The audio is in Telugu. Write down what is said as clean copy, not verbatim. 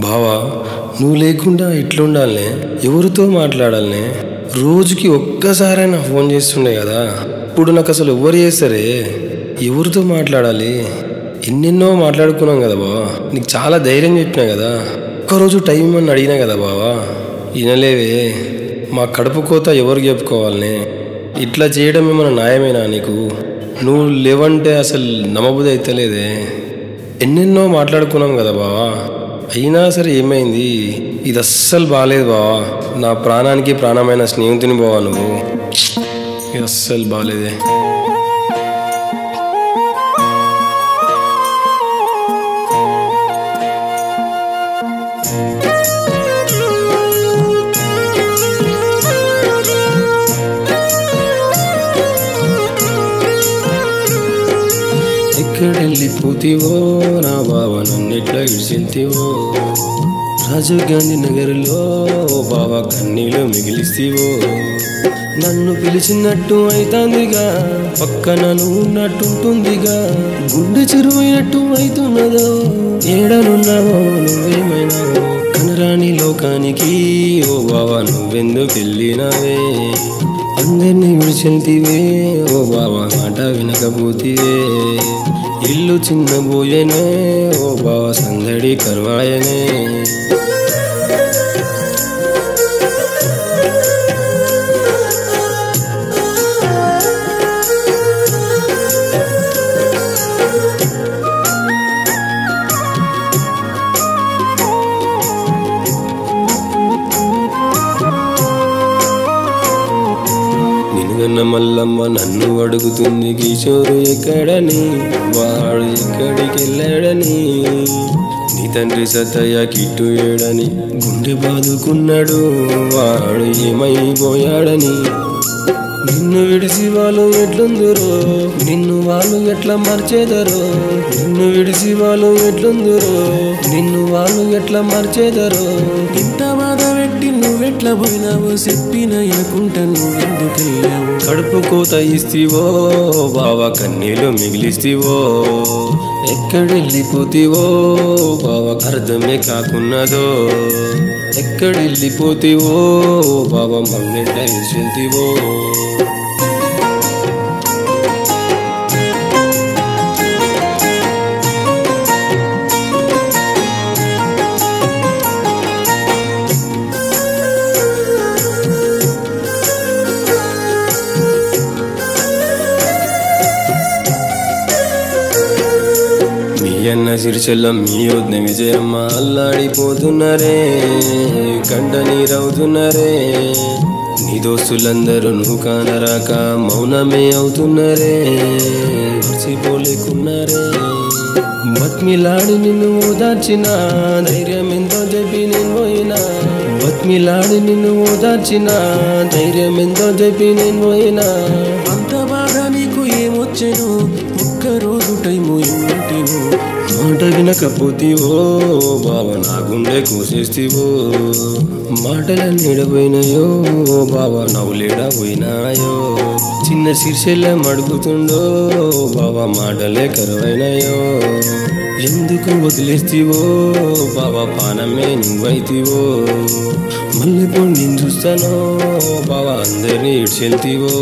బావా, నువ్వు లేకుండా ఇట్లుండాలనే, ఎవరితో మాట్లాడాలనే? రోజుకి ఒక్కసారైనా ఫోన్ చేస్తుండే కదా. ఇప్పుడు నాకు అసలు ఎవరు చేస్తారే? ఎవరితో మాట్లాడాలి? ఎన్నెన్నో మాట్లాడుకున్నాం కదా బావా. నీకు చాలా ధైర్యం చెప్పినా కదా. ఒక్కరోజు టైం అని అడిగినా కదా బావా, వినలేవే. మా కడుపు కోత ఎవరు చెప్పుకోవాలనే? ఇట్లా చేయడం ఏమన్నా న్యాయమేనా నీకు? నువ్వు లేవంటే అసలు నమ్మబుద్ధి అయితలేదే. ఎన్నెన్నో మాట్లాడుకున్నాం కదా బావా. అయినా సరే ఏమైంది? ఇది అస్సలు బాగాలేదు బావా. నా ప్రాణానికి ప్రాణమైన స్నేహితుని బావా నువ్వు. ఇది అస్సలు బాగాలేదే. ఎక్కడెళ్ళిపోతీవో నా బావ, నన్నిట్లా ఇడిచెళ్తీవో. రాజీవ్ గాంధీ నగర్లో బావ కన్నీళ్ళు మిగిలిస్తీవో. నన్ను పిలిచినట్టు అయితాందిగా, పక్కన నువ్వు ఉన్నట్టుంటుందిగా. గుండె చెరువైనట్టు అవుతున్నదో, ఏడనున్నావో నువ్వేమైనావో. కనరాని లోకానికి ఓ బావ నువ్వెందుకు వెళ్ళినావే? అందరినీ విడిచెళ్తీవే ఓ బావ, మాట వినకపోతీవే. ఇల్లు చిన్నబోయేనే ఓ బావ, సందడి కరువాయనే. నిన్నుగన్న మల్లమ్మ నన్ను అడుగుతుంది, కిషోరు ఎక్కడని, వాడు ఎక్కడికి వెళ్ళాడని. నీ తండ్రి సత్తయ్య కిట్టు ఏడని, గుండె బాదుకున్నాడు, వాడు ఏమైపోయాడని. నిన్ను విడిసి వాళ్ళు ఎట్లుందురో, నిన్ను వాళ్ళు ఎట్లా మర్చేదరో. నిన్ను విడిసి వాళ్ళు ఎట్లుందురో, నిన్ను వాళ్ళు ఎట్లా మర్చేదరో. ఇంత బాధ పెట్టి నువ్వెట్లా పోయినావో, చెప్పిన ఎనుకుంటా నువ్వెందుకెళ్ళావు. కడుపు కోత ఇస్తీవో బావ, కన్నీళ్ళు మిగిలిస్తీవో. ఎక్కడెళ్ళిపోతీవో బావ, అర్థమే కాకున్నదో. ఎక్కడెళ్ళిపోతీవో బావ, మమ్మల్ని ఇడిచెళ్తీవో. అన్న సిరిచెల్లం, మీ వద్ద విజయమ్మ అల్లాడిపోతున్నారే, కంట నీరవుతున్నారే. నీ దోస్తులందరూ నువ్వు కానరాక మౌనమే అవుతున్నారే, మర్చిపోలేకున్నారే. బత్మిలాడి నిన్ను ఓదార్చిన ధైర్యం ఎంతో చెప్పి నేను పోయినా. బత్మిలాడి నిన్ను ఓదార్చిన ధైర్యం ఎంతో చెప్పి నేను పోయినా. అంత బాగా నీకు ఏమొచ్చెను, ఒక్కరోజు టైము ఏమిటివో. మాట వినకపోతీవో బావ, నా గుండె కోసేస్తీవో. మాటలన్నీ ఎడపోయినాయో బావ, నవ్వులేడ పోయినాయో. చిన్న శీర్షెల్లం అడుగుతుండో బావ, మాటలే కరువైనాయో. ఎందుకు వదిలేస్తీవో బావ, పానమే నువ్వైతీవో. మళ్ళీ పొండి చూస్తానో బావ, అందరినీ ఇడిచెళ్తీవో.